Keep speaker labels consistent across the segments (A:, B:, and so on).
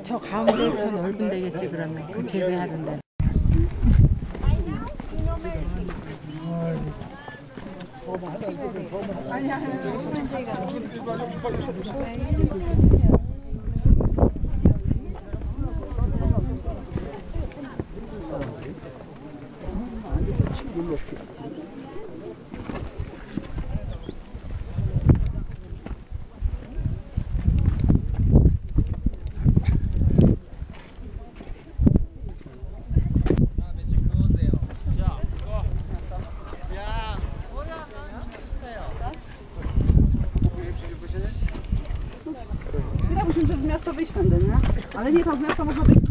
A: 저 가운데 저 넓은 데겠지 그러면 그 재배하는 데.
B: Musimy przez miasto wyjść tędy, nie? Ale nie tam z miasta można wyjść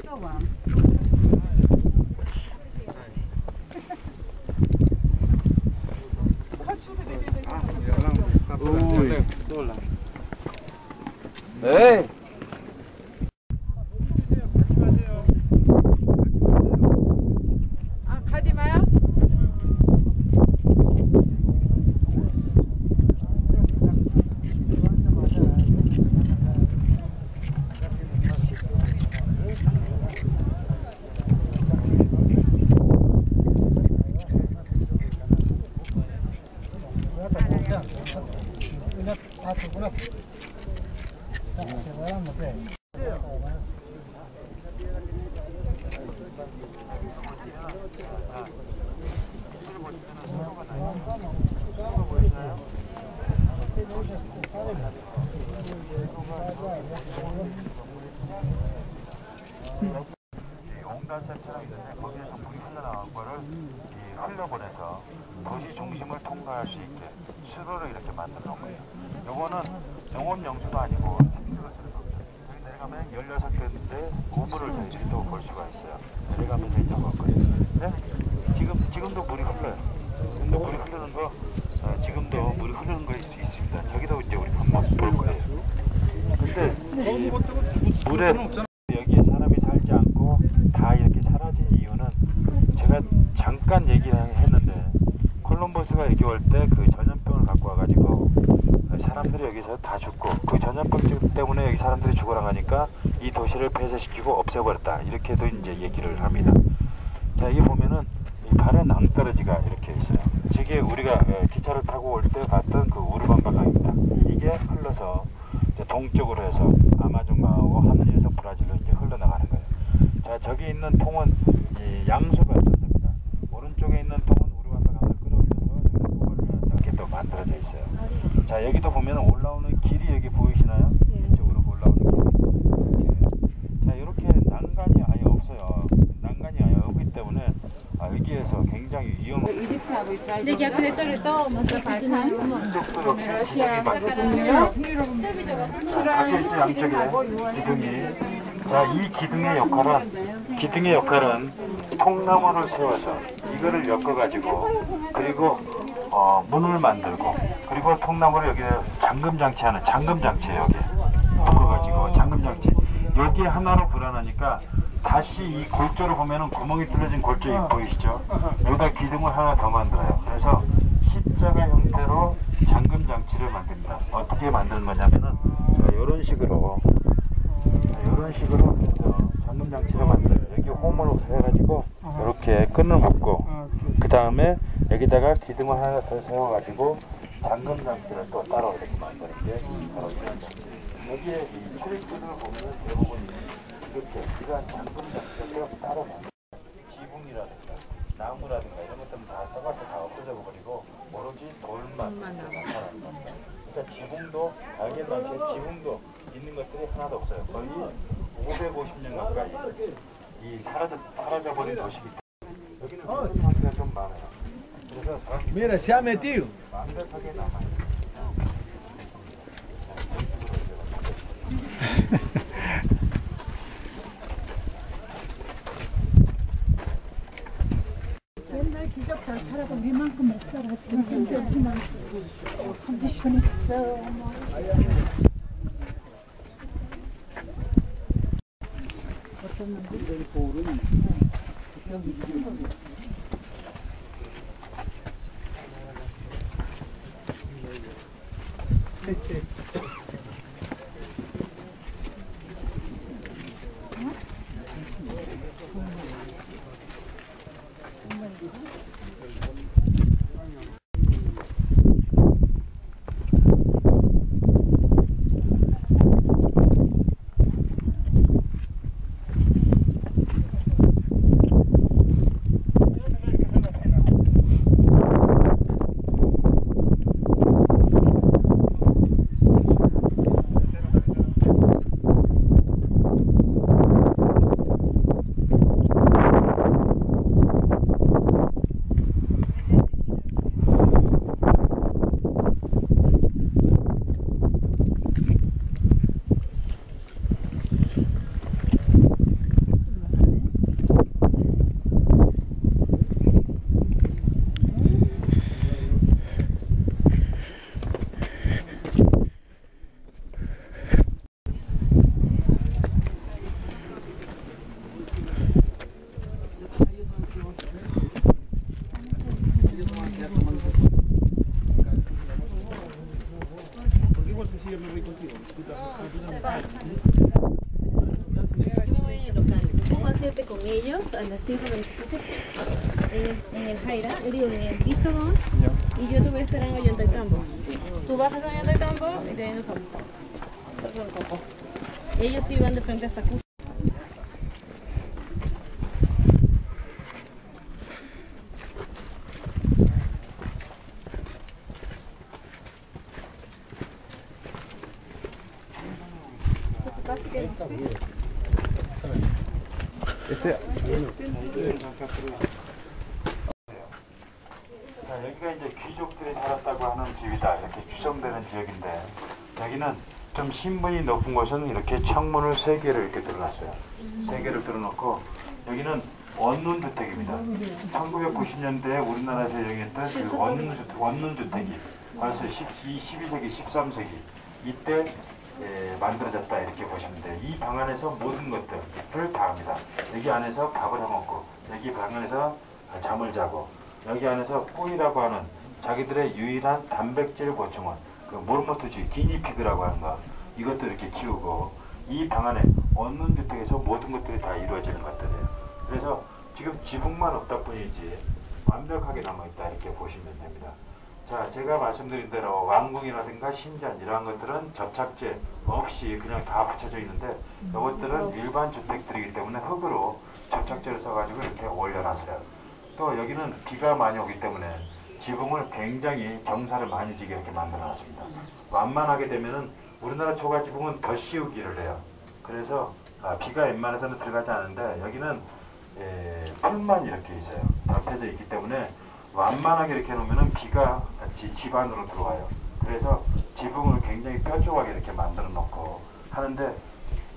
B: dołem. Chodź tutaj, będziemy.
C: Ej!
A: 아 가지 마요.
C: 온간센터가 있는데 거기에서 물이 흘러나온 거를 흘려보내서 도시 중심을 통과할 수 있게 수로를 이렇게 만들어 놓은 거예요. 요거는 영업 영수가 아니고 택시로 쓰는 겁니다. 여기 내려가면 16개인데 우물을 저희들이 또 볼 수가 있어요. 내려가면서 이제 볼 거예요. 네? 지금도 물이 흘러요. 근데 물이 흐르는 거 지금도 물이 흐르는 거 있습니다. 저기도 이제 우리 한번 볼 거예요. 근데 이 물에 여기에 사람이 살지 않고 다 이렇게 사라진 이유는 제가 잠깐 얘기를 했는데 콜럼버스가 여기 올 때 그 전염병을 갖고 와가지고 사람들이 여기서 다 죽고 그 전염병 때문에 여기 사람들이 죽어나가니까 이 도시를 폐쇄시키고 없애버렸다 이렇게도 이제 얘기를 합니다. 자, 여기 보면은 이 발의 낭떠러지가 이렇게 있어요. 저게 우리가 기차를 타고 올 때 봤던 그 우르반가 강입니다. 이게 흘러서 동쪽으로 해서 아마존강하고 합류해서 브라질로 이제 흘러나가는 거예요. 자, 저기 있는 통은 이 양수가 있습니다. 오른쪽에 있는 통은 우르반가 강을 끌어올려서 그거를 이렇게 또 만들어져 있어요. 자, 여기도 보면 올라오는 길이 여기 보이시나요? 이쪽으로 올라오는 길. 자, 이렇게 난간이 아예 없어요. 난간이 아예 없기 때문에 여기에서 굉장히 위험한.
A: 근데 근데 또 먼저 발판.
C: 이쪽도 역시 많거든요. 양쪽에 기둥이. 자, 이 기둥의 역할은 통나무를 세워서 이거를 엮어가지고 그리고 문을 만들고 그리고 통나무를 여기에 잠금장치하는 잠금장치예요. 여기 엮어가지고 잠금장치. 여기 하나로 불안하니까 다시 이 골조를 보면은 구멍이 뚫려진 골조 보이시죠? 여기다 기둥을 하나 더 만들어요. 그래서 십자가 형태로 잠금장치를 만듭니다. 어떻게 만드는 거냐면은 이런 식으로 해서 잠금장치를 만들어요. 여기 홈으로 해가지고 이렇게 끈을 묶고 그 다음에 여기다가 기둥을 하나 더 세워가지고 잠금장치를 또 따로 이렇게 만드는 게 바로 이런 장치. 여기에 이 출입구를 보면은 대부분 이렇게 이러한 잠금장치를 따로 만들어요. 지붕이라든가 나무라든가 이런 것들은 다 썩어서 다 없어져 버리고 오로지 돌만 나타나는 겁니다. 그러니까 지붕도 알겠는지 지붕도 있는 것들이 하나도 없어요. 거의 550년 가까이 이 사라져버린 도시기 때문에 여기는 그런 상태가 좀 많아요. 그래서
D: Mira, se ha metido.
C: 완벽하게 남아요.
B: 옛날 기적 잘 살아도 이만큼 못 살아. 지금 힘들지만 컨디션이 있어.
D: Pongo a 7 con ellos a las 5:27 en el Jaira, digo en el Bistron, y yo te voy a esperar en Ollanta del Campo. Tú bajas a Ollanta del Campo y de ahí nos vamos. Ellos sí van de frente hasta Cusco.
C: 자, 여기가 이제 귀족들이 살았다고 하는 지위다 이렇게 추정되는 지역인데 여기는 좀 신분이 높은 곳은 이렇게 창문을 3개를 이렇게 들어놨어요. 3개를 들어놓고 여기는 원룸주택입니다. 1990년대에 우리나라에서 유행했던 그 원룸주택이 벌써 12세기, 13세기 이때 만들어졌다 이렇게 보시면 돼요. 이 방 안에서 모든 것들을 다 합니다. 여기 안에서 밥을 해먹고 여기 방 안에서 잠을 자고 여기 안에서 꿀이라고 하는 자기들의 유일한 단백질 보충원 그 모르모토주의 기니피그라고 하는 거 이것도 이렇게 키우고 이 방 안에 원룸주택에서 모든 것들이 다 이루어지는 것들이에요. 그래서 지금 지붕만 없다 뿐이지 완벽하게 남아있다 이렇게 보시면 됩니다. 자, 제가 말씀드린 대로 왕궁이라든가 신전 이러한 것들은 접착제 없이 그냥 다 붙여져 있는데 이것들은 일반 주택들이기 때문에 흙으로 접착제를 써가지고 이렇게 올려놨어요. 또 여기는 비가 많이 오기 때문에 지붕을 굉장히 경사를 많이 지게 이렇게 만들어놨습니다. 완만하게 되면은 우리나라 초가지붕은 더 씌우기를 해요. 그래서 비가 웬만해서는 들어가지 않는데 여기는 풀만 이렇게 있어요. 덮여져 있기 때문에 완만하게 이렇게 해놓으면 비가 집 안으로 들어와요. 그래서 지붕을 굉장히 뾰족하게 이렇게 만들어 놓고 하는데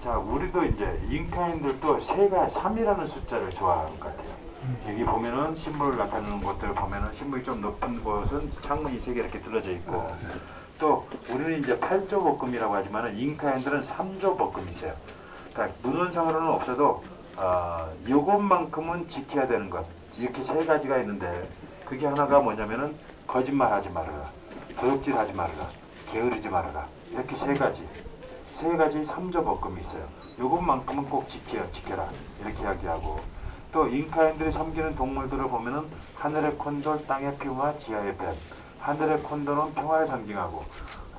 C: 자 우리도 이제 잉카인들도 3이라는 숫자를 좋아하는 것 같아요. 여기 보면은 신문을 나타내는 곳들 보면은 신문이 좀 높은 곳은 창문이 3개 이렇게 뚫어져 있고 또 우리는 이제 8조 복금이라고 하지만은 잉카인들은 3조 복금이 있어요. 그러니까 문헌상으로는 없어도 요것만큼은 지켜야 되는 것 이렇게 3가지가 있는데 그게 하나가 뭐냐면은 거짓말하지 말아라, 도둑질하지 말아라, 게으르지 말아라 이렇게 3가지 3조 복금이 있어요. 요것만큼은 꼭 지켜라 이렇게 이야기하고 또 잉카인들이 섬기는 동물들을 보면은 하늘의 콘돌, 땅의 퓨마, 지하의 뱀. 하늘의 콘돌은 평화를 상징하고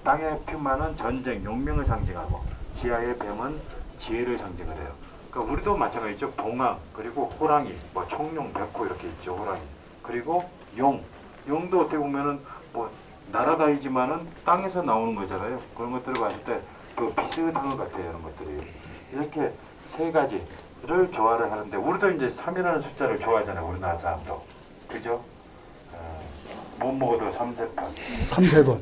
C: 땅의 퓨마는 전쟁, 용명을 상징하고 지하의 뱀은 지혜를 상징을 해요. 그러니까 우리도 마찬가지죠. 봉황, 그리고 호랑이, 뭐 청룡, 백호 이렇게 있죠. 호랑이. 그리고 용도 어떻게 보면은 뭐 날아다니지만은 땅에서 나오는 거잖아요. 그런 것들을 봤을 때 그 비슷한 것 같아요. 이런 것들이. 이렇게 3가지를 좋아를 하는데 우리도 이제 3이라는 숫자를 좋아하잖아요. 우리나라 사람도. 그죠? 못 먹어도 3세판.
E: 3세번.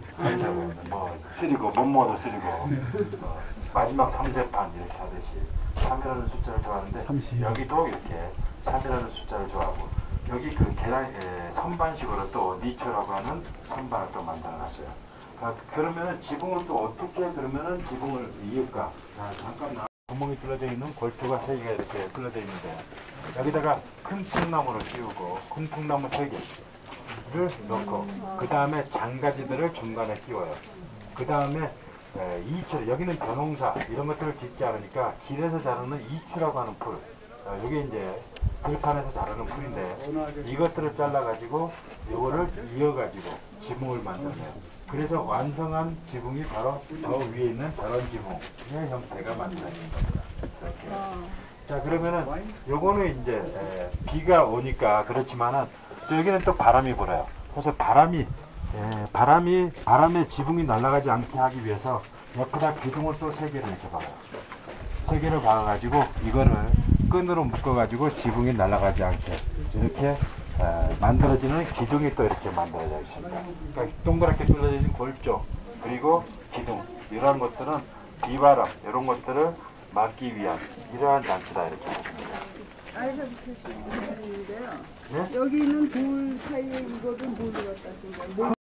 C: 뭐 쓰리고 못 먹어도 쓰리고 마지막 3세판 이렇게 하듯이 3이라는 숫자를 좋아하는데
E: 30.
C: 여기도 이렇게 3이라는 숫자를 좋아하고 여기 그 계단 선반식으로 또 니초라고 하는 선반을 또 만들어놨어요. 그러면은 지붕을 또 어떻게 그러면은 지붕을 이을까? 잠깐 구멍이 뚫어져 있는 골프가 3개가 이렇게 뚫어져 있는데 여기다가 큰 통나무를 씌우고 큰 통나무 3개를 넣고 그 다음에 장가지들을 중간에 끼워요. 그 다음에 이추 여기는 벼농사 이런 것들을 짓지 않으니까 길에서 자라는 이추라고 하는 풀 이게 이제 들판에서 자라는 풀인데 이것들을 잘라가지고 이거를 이어가지고 지붕을 만들어요. 그래서 완성한 지붕이 바로 저 위에 있는 저런 지붕의 형태가 만들어진 겁니다. 이렇게. 자 그러면은 요거는 이제 비가 오니까 그렇지만은 또 여기는 또 바람이 불어요. 그래서 바람에 지붕이 날아가지 않게 하기 위해서 옆에다 기둥을 또 3개를 이렇게 박아요. 3개를 박아가지고 이거를 끈으로 묶어가지고 지붕이 날아가지 않게 이렇게 만들어지는 기둥이 또 이렇게 만들어져 있습니다. 그러니까 동그랗게 뚫어져 있는 골조 그리고 기둥 이러한 것들은 비바람 이런 것들을 막기 위한 이러한 장치다 이렇게 보십니다.
F: 아이가 있는데요.
C: 네?
F: 여기 있는 돌 사이에 이거를 뭘로 갖다 쓴 거야?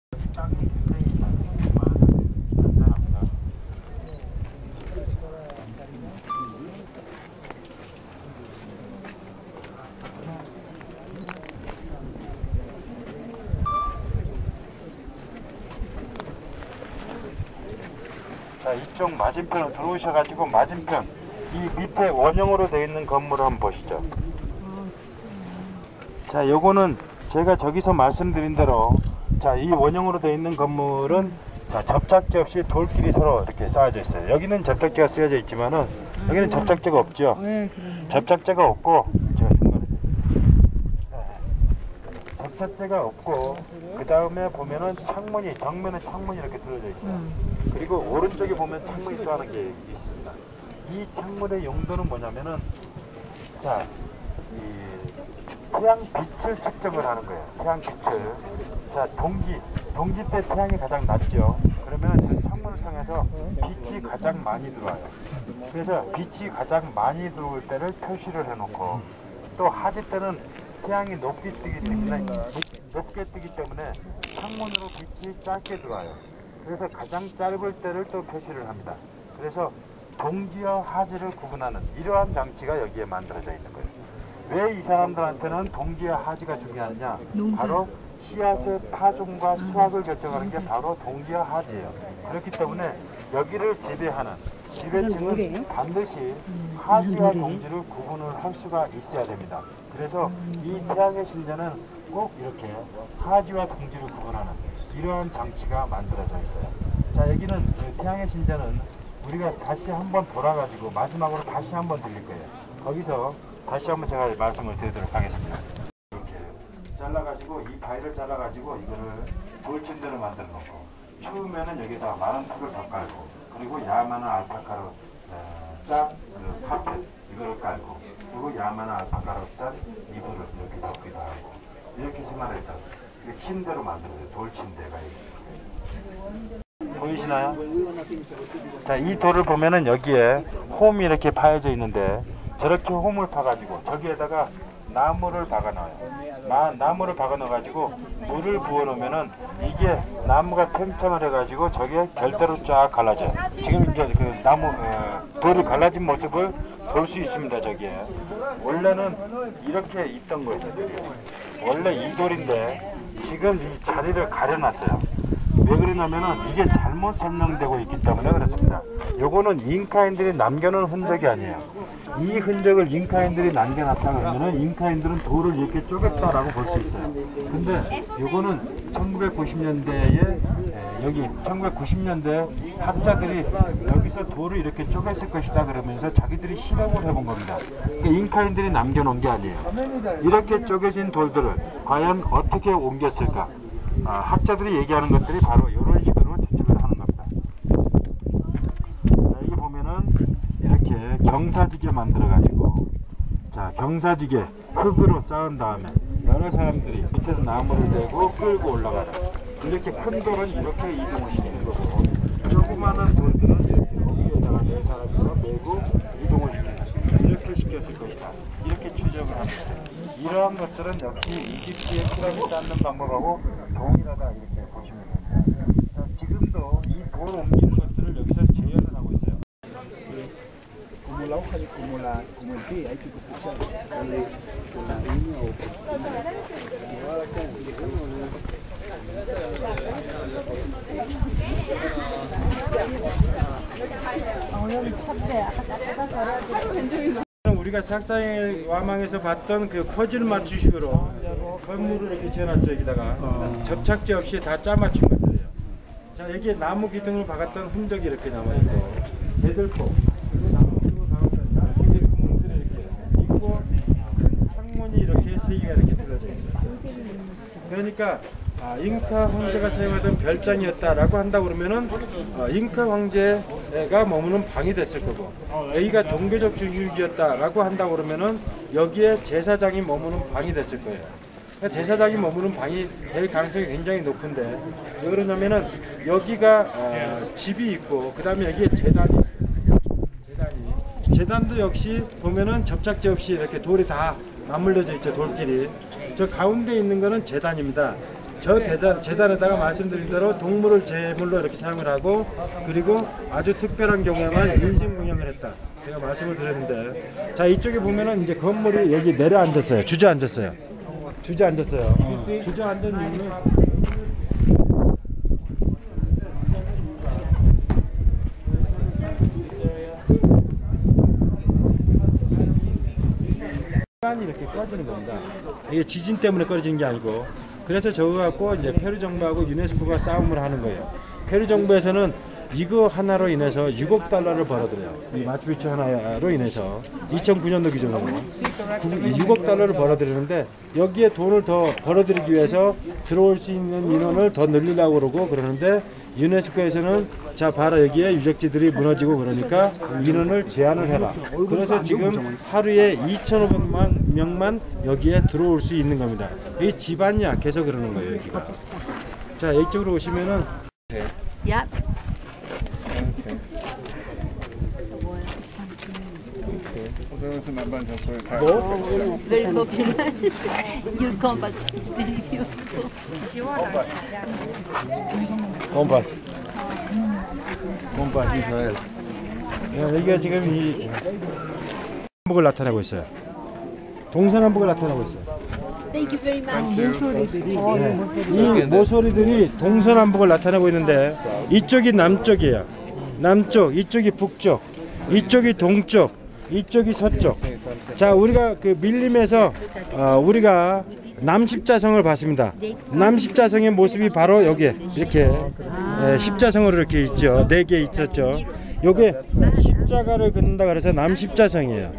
C: 자 자, 이쪽 맞은편으로 들어오셔가지고 맞은편 이 밑에 원형으로 되어 있는 건물을 한번 보시죠. 자, 요거는 제가 저기서 말씀드린 대로 자, 이 원형으로 되어 있는 건물은 자, 접착제 없이 돌길이 서로 이렇게 쌓여져 있어요. 여기는 접착제가 쓰여져 있지만은 여기는 접착제가 없죠. 접착제가 없고 제가 중간에 접착제가 없고 그 다음에 보면은 창문이 정면에 창문이 이렇게 들어져 있어요. 그리고 오른쪽에 보면 창문이 또 하나 게 있습니다. 이 창문의 용도는 뭐냐면은 자, 이 태양 빛을 측정을 하는 거예요. 태양 빛을. 자, 동지 때 태양이 가장 낮죠. 그러면 이 창문을 통해서 빛이 가장 많이 들어와요. 그래서 빛이 가장 많이 들어올 때를 표시를 해놓고 또 하지 때는 태양이 높게 뜨기 때문에 창문으로 빛이 짧게 들어와요. 그래서 가장 짧을 때를 또 표시를 합니다. 그래서 동지와 하지를 구분하는 이러한 장치가 여기에 만들어져 있는 거예요. 왜 이 사람들한테는 동지와 하지가 중요하냐? 바로 씨앗의 파종과 수확을 결정하는 게 바로 동지와 하지예요. 그렇기 때문에 여기를 지배하는 지배층은 반드시 하지와 동지를 구분을 할 수가 있어야 됩니다. 그래서 이 태양의 신전은 꼭 이렇게 하지와 동지를 구분하는 이러한 장치가 만들어져 있어요. 자, 여기는 태양의 신전은 우리가 다시 한번 돌아가지고 마지막으로 다시 한번 들릴 거예요. 거기서 다시 한번 제가 말씀을 드리도록 하겠습니다. 이렇게 잘라가지고 이 바위를 잘라가지고 이거를 돌침대로 만들어 놓고 추우면은 여기다 많은 흙을 더 깔고 그리고 야만한 알파카로 짠 그 카펫 이거를 깔고 그리고 야만한 알파카로 짠 이불을 이렇게 덮기도 하고 이렇게 생활했다. 이게 침대로 만들어요. 돌침대가 보이시나요? 자, 이 돌을 보면은 여기에 홈이 이렇게 파여져 있는데 저렇게 홈을 파가지고 저기에다가 나무를 박아놔요. 나무를 박아놔가지고 물을 부어놓으면은 이게 나무가 팽창을 해가지고 저게 결대로 쫙 갈라져요. 지금 이제 그 나무 돌이 갈라진 모습을 볼 수 있습니다. 저기에 원래는 이렇게 있던 거예요. 원래 이 돌인데 지금 이 자리를 가려놨어요. 왜 그러냐면은 이게 잘못 설명되고 있기 때문에 그렇습니다. 요거는 잉카인들이 남겨놓은 흔적이 아니에요. 이 흔적을 잉카인들이 남겨놨다 그러면은 잉카인들은 돌을 이렇게 쪼갰다라고 볼 수 있어요. 근데 요거는 1990년대에 여기 1990년대 학자들이 여기서 돌을 이렇게 쪼갰을 것이다 그러면서 자기들이 실험을 해본 겁니다. 그러니까 잉카인들이 남겨놓은 게 아니에요. 이렇게 쪼개진 돌들을 과연 어떻게 옮겼을까? 학자들이 얘기하는 것들이 바로 이런 식으로 추측을 하는 겁니다. 자, 여기 보면은 이렇게 경사지게 만들어 가지고 자, 경사지게 흙으로 쌓은 다음에 여러 사람들이 밑에서 나무를 대고 끌고 올라가는 이렇게 큰 돌은 이렇게 이동을 시키는 거고 조그마한 돌들은 이렇게 여기에다가 네 사람이서 메고 이동을 시키는 이렇게 시켰을 것이다. 이렇게 추정을 합니다. 이러한 것들은 역시 이집트의 피라미드 쌓는 방법하고 동일하다 이렇게 보시면 됩니다. 자, 지금도 이 돌 옮기는 것들을 여기서 재현을 하고 있어요.
E: Como la hoja, como el té, hay que cosechar con la uña o llevar acá y dejamos
C: 우리가 삭사의 와망에서 봤던 그 퍼즐 맞추식으로 건물을 이렇게 지어놨죠. 여기다가 접착제 없이 다 짜맞춘 것들이에요. 자, 여기에 나무 기둥을 박았던 흔적이 이렇게 남아있고 대들보 나무 기둥을 박았던 이렇게 구멍들이 이렇게 있고 큰 창문이 이렇게 세 개가 이렇게 들어져 있어요. 그러니까 잉카 황제가 사용하던 별장이었다라고 한다고 그러면은 잉카 황제가 머무는 방이 됐을 거고 여기가 종교적 주유지였다라고 한다고 그러면은 여기에 제사장이 머무는 방이 됐을 거예요. 그러니까 제사장이 머무는 방이 될 가능성이 굉장히 높은데 왜 그러냐면은 여기가 집이 있고 그 다음에 여기에 재단이 있어요. 재단도 역시 보면은 접착제 없이 이렇게 돌이 다 맞물려져 있죠. 돌끼리. 저 가운데 있는 거는 재단입니다. 저 재단에다가 말씀드린 대로 동물을 제물로 이렇게 사용을 하고 그리고 아주 특별한 경우에만 인신공양을 했다. 제가 말씀을 드렸는데 자, 이쪽에 보면은 이제 건물이 여기 내려앉았어요. 주저앉았어요. 주저앉은 이유는
G: 지반이 이렇게 꺼지는 겁니다. 이게 지진 때문에 꺼지는 게 아니고, 그래서 저거 갖고 이제 페루 정부하고 유네스코가 싸움을 하는 거예요. 페루 정부에서는 이거 하나로 인해서 6억 달러를 벌어들여요. 이 마추픽추 하나로 인해서 2009년도 기준으로 6억 달러를 벌어들이는데, 여기에 돈을 더 벌어들이기 위해서 들어올 수 있는 인원을 더 늘리려고 그러고 그러는데, 유네스코에서는 자 봐라 여기에 유적지들이 무너지고 그러니까 인원을 제한을 해라. 그래서 지금 하루에 2,500만 명만 여기에 들어올 수 있는 겁니다. 이 지반이 약해서 그러는 거예요 여기가. 자 이쪽으로 오시면은
A: Yep. Very popular. Your compass is very beautiful.
G: 콤파스. 콤파스 이스라엘. 여기가 지금 이 한복을 나타내고 있어요. 동서남북을 나타내고 있어요.
A: Thank you very much.
G: 이 모서리들이 동서남북을 나타내고 있는데, 이쪽이 남쪽이에요. 남쪽, 이쪽이 북쪽, 이쪽이 동쪽, 이쪽이 서쪽. 자, 우리가 그 밀림에서 우리가 남십자성을 봤습니다. 남십자성의 모습이 바로 여기에 이렇게 십자성으로 이렇게 있죠. 4개 있었죠. 요게 십자가를 긋는다 그래서 남십자성이에요.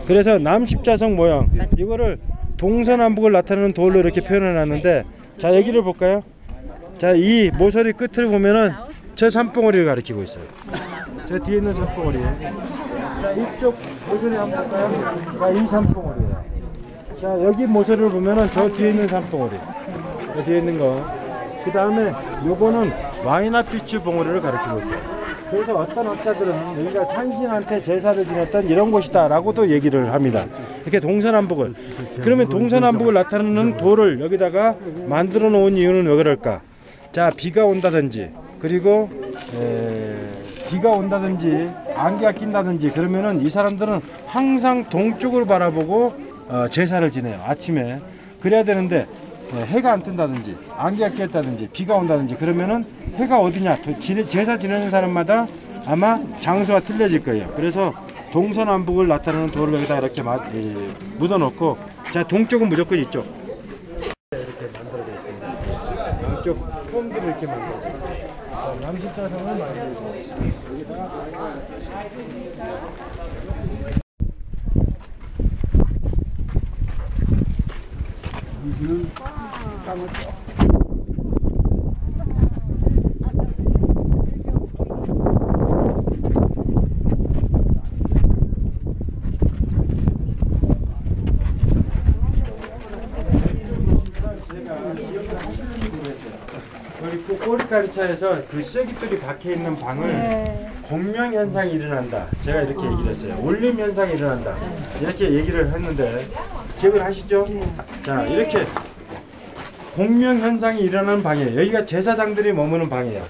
G: 그래서 남십자성 모양, 이거를 동서남북을 나타내는 돌로 이렇게 표현해 놨는데, 자 여기를 볼까요? 자, 이 모서리 끝을 보면은 저 산봉우리를 가리키고 있어요. 저 뒤에 있는 산봉우리. 자, 이쪽 모서리 한번 볼까요? 자, 이 산봉우리예요. 자, 여기 모서리를 보면은 저 뒤에 있는 산봉우리. 저 뒤에 있는 거. 그 다음에 요거는 와이나피추 봉우리를 가리키고 있어요. 그래서 어떤 학자들은 여기가 산신한테 제사를 지냈던 이런 곳이다 라고도 얘기를 합니다. 이렇게 동서남북을. 그러면 동서남북을 나타내는 돌을 여기다가 만들어 놓은 이유는 왜 그럴까? 자, 비가 온다든지, 그리고 비가 온다든지 안개가 낀다든지 그러면은 이 사람들은 항상 동쪽으로 바라보고 제사를 지내요. 아침에. 그래야 되는데 해가 안 뜬다든지 안개가 꼈다든지 비가 온다든지 그러면은 해가 어디냐, 제사 지내는 사람마다 아마 장소가 틀려질 거예요. 그래서 동서남북을 나타내는 돌을 여기다 이렇게 묻어 놓고, 자 동쪽은 무조건 이쪽 이렇게 만들어져 있습니다. 양쪽 폼들을 이렇게 만들어져 있어요. 남십자성을 만들고 여기다가 꼬리까지차에서 그 쐐기돌이 박혀 있는 방을 공명 현상이 일어난다. 제가 이렇게 얘기를 했어요. 울림 현상이 일어난다. 이렇게 얘기를 했는데 기억을 하시죠? 자, 이렇게 공명 현상이 일어나는 방이에요. 여기가 제사장들이 머무는 방이에요.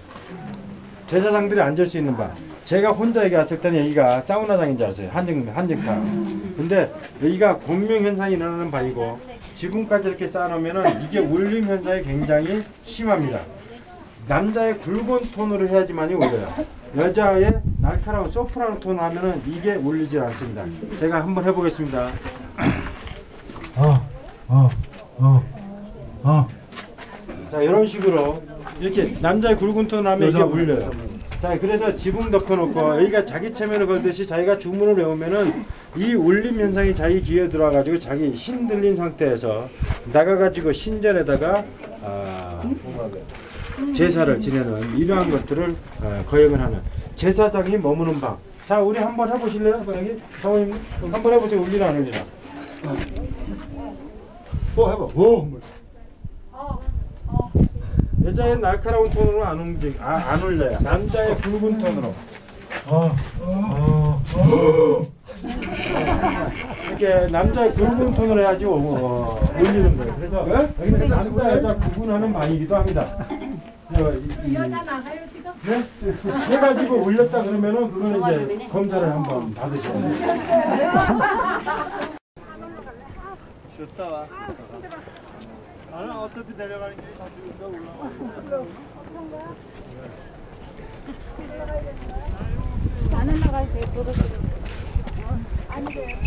G: 제사장들이 앉을 수 있는 방. 제가 혼자 여기 왔을 때는 여기가 사우나장인 줄 알았어요. 한정탕. 근데 여기가 공명 현상이 일어나는 방이고, 지붕까지 이렇게 쌓아놓으면은 이게 울림 현상이 굉장히 심합니다. 남자의 굵은 톤으로 해야지만이 울려요. 여자의 날카로운 소프라노 톤을 하면은 이게 울리지 않습니다. 제가 한번 해보겠습니다. 자, 이런 식으로 이렇게 남자의 굵은 톤을 하면 이게 울려요. 자, 그래서 지붕 덮어놓고 여기가 자기 체면을 걸듯이 자기가 주문을 외우면은 이 울림 현상이 자기 귀에 들어와가지고 자기 신 들린 상태에서 나가가지고 신전에다가 제사를 지내는 이러한 것들을 거역을 하는 제사장이 머무는 방. 자, 우리 한번 해보실래요? 여기 사모님 한번 해보세요. 울리나 안 울리나? 해봐. 여자의 날카로운 톤으로 안 울려요. 남자의 굵은 톤으로. 이렇게 남자의 굵은 톤으로 해야지 울리는 거예요. 그래서 여기는 남자 여자 구분하는 방이기도 합니다.
B: 여자 나가요 지금?
G: 네? 해가지고 울렸다 그러면은 그거는 이제 검사를 한번 받으셔야 돼요.
E: 좋다 와. 나는 어차피 내려가는 길이 다 있어. 올라가.
B: 나는 나가야 돼. 아니 돼.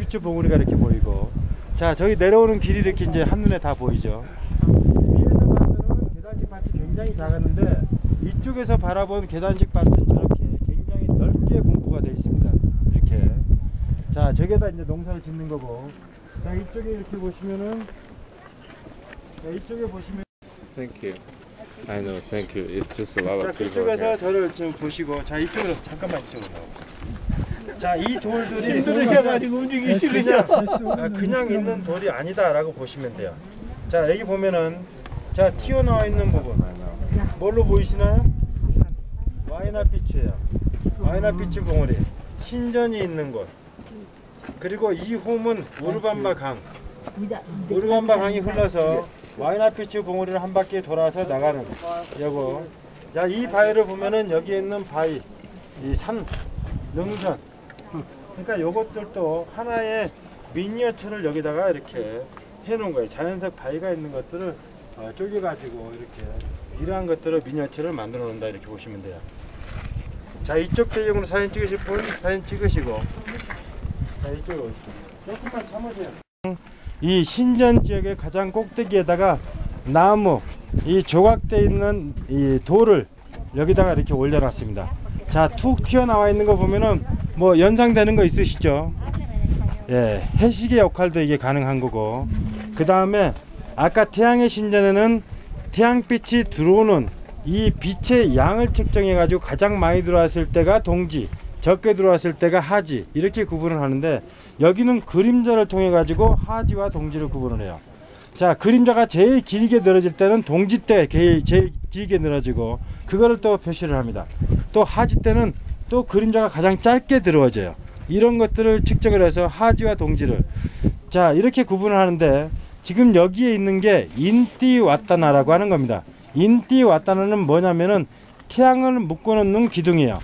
G: 마추픽추 봉우리가 이렇게 보이고, 자 저기 내려오는 길이 이렇게 이제 한눈에 다 보이죠. 위에서 봐서는 계단식 밭이 굉장히 작았는데 이쪽에서 바라본 계단식 밭은 저렇게 굉장히 넓게 분포가 되어 있습니다. 이렇게. 자 저기다 이제 농사를 짓는 거고, 자 이쪽에 이렇게 보시면은, 자 이쪽에 보시면,
H: Thank you. I know. Thank you. It's just a lot
G: 자
H: of people here.
G: 그쪽에서 저를 좀 보시고, 자 이쪽으로 잠깐만 이쪽으로 나오고. 자 이 돌들이
E: 힘들으셔가지고 움직이기 싫으셔.
G: 그냥 있는 돌이 아니다라고 보시면 돼요. 자 여기 보면은, 자 튀어나와 있는 부분 뭘로 보이시나요? 와이나피추예요. 와이나피추 봉우리, 신전이 있는 곳. 그리고 이 홈은 우르밤바 강. 우르밤바 강이 흘러서 와이나피추 봉우리를 한 바퀴 돌아서 나가는 요거. 자 이 바위를 보면은 여기에 있는 바위, 이 산, 능선. 그러니까 요것들도 하나의 미니어처를 여기다가 이렇게 해놓은 거예요. 자연적 바위가 있는 것들을 쪼개가지고 이렇게 이러한 것들을 미니어처를 만들어 놓는다, 이렇게 보시면 돼요. 자 이쪽 배경으로 사진 찍으실 분 사진 찍으시고, 자 이쪽으로 조금만 참으세요. 이 신전 지역의 가장 꼭대기에다가 나무, 이 조각되어 있는 이 돌을 여기다가 이렇게 올려놨습니다. 자 툭 튀어나와 있는 거 보면은 뭐 연상되는 거 있으시죠? 예, 해식의 역할도 이게 가능한 거고, 그 다음에 아까 태양의 신전에는 태양빛이 들어오는 이 빛의 양을 측정해 가지고 가장 많이 들어왔을 때가 동지, 적게 들어왔을 때가 하지, 이렇게 구분을 하는데, 여기는 그림자를 통해 가지고 하지와 동지를 구분을 해요. 자 그림자가 제일 길게 늘어질 때는 동지 때 제일 길게 늘어지고, 그거를 또 표시를 합니다. 또 하지 때는 또 그림자가 가장 짧게 들어져요. 이런 것들을 측정을 해서 하지와 동지를, 자 이렇게 구분을 하는데, 지금 여기에 있는 게 인띠와따나라고 하는 겁니다. 인띠와따나는 뭐냐면은 태양을 묶어놓는 기둥이에요.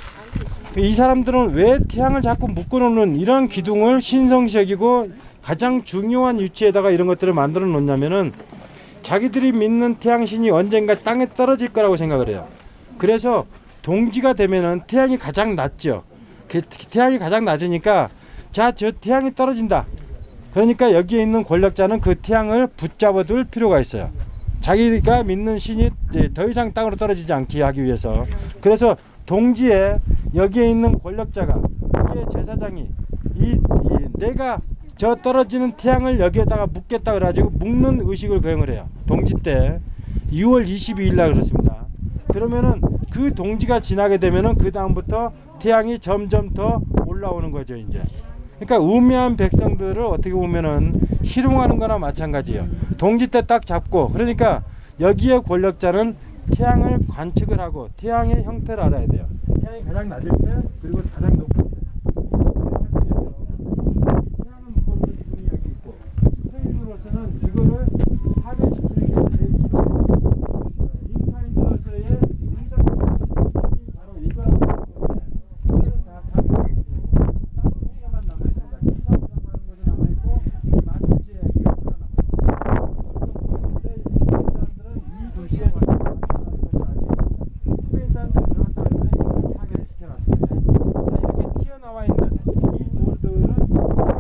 G: 이 사람들은 왜 태양을 자꾸 묶어놓는 이런 기둥을 신성시 여기고 가장 중요한 위치에다가 이런 것들을 만들어 놓냐면은, 자기들이 믿는 태양신이 언젠가 땅에 떨어질 거라고 생각을 해요. 그래서 동지가 되면은 태양이 가장 낮죠. 태양이 가장 낮으니까, 자 저 태양이 떨어진다, 그러니까 여기에 있는 권력자는 그 태양을 붙잡아 둘 필요가 있어요. 자기가 믿는 신이 더 이상 땅으로 떨어지지 않게 하기 위해서. 그래서 동지에 여기에 있는 권력자가, 여기에 제사장이 내가 저 떨어지는 태양을 여기에다가 묶겠다 그래가지고 묶는 의식을 거행을 해요. 동지 때 6월 22일 날 그렇습니다. 그러면은 그 동지가 지나게 되면은 그 다음부터 태양이 점점 더 올라오는 거죠 이제. 그러니까 우매한 백성들을 어떻게 보면은 희롱하는 거나 마찬가지예요. 동지 때 딱 잡고, 그러니까 여기에 권력자는 태양을 관측을 하고 태양의 형태를 알아야 돼요. 태양이 가장 낮을 때, 그리고 가장 높을 때. 태양을 묶어놓는 기둥이 여기 있고, 스페인으로서는 이거를 파괴시키는 게 제일 필요해요. 인파인으로서의 인상적인 바로 이거라고 하는 건데, 이거는 다 파괴시키고 땅 두 개만 남아있습니다. 기사부라고 하는 것이 남아있고, 이 마추픽추에 이게 하나 남아있습니다. 스페인 사람들은 이 도시에 나타나는 것을 알수 있습니다. 스페인 사람들이 들어왔다 그러면 이걸 파괴를 시켜놨습니다. 자 이렇게 튀어나와 있는 이 돌들은 이 돌의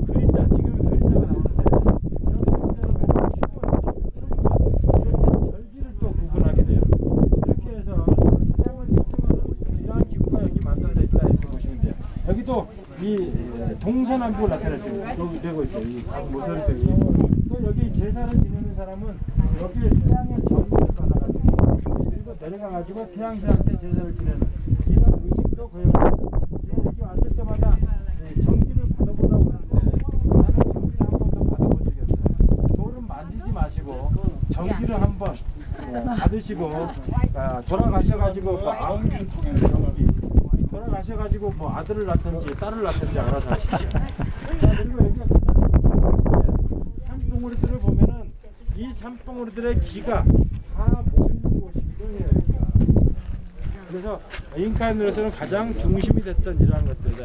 G: 그림자, 지금 그림자가 나오는데, 저 그림자로 보면 춤을 이렇게 절기를 또 구분하게 돼요. 이렇게 해서 태양을 측정하는 이러한 기구가 여기 만들어져 있다, 이렇게 보시면 돼요. 여기도 이 동서남북을 나타내고 있어요. 이 각 모서리들이. 또 여기 제사를 지내는 사람은 여기에 태양의 전기를 받아가지고, 그리고 내려가가지고 태양신한테 제사를 지내는 이런 의식도 거행합니다. 제가 여기 왔을 때마다 전기를 받아보려고 하는데, 나는 전기를 한 번도 받아본 적이 없어요. 돌은 만지지 마시고 전기를 한번 받으시고, 돌아가셔가지고 뭐 아웅기를 통해 전기 돌아가셔가지고 뭐 아들을 낳든지 딸을 낳든지 알아서 하십시오. 자 그리고 여기가 가장 산봉우리들을 보면은 이 산봉우리들의 기가 다 모이는 곳이기도 해요. 여기가. 그래서 잉카인으로서는 가장 중심이 됐던 이러한 것들이다.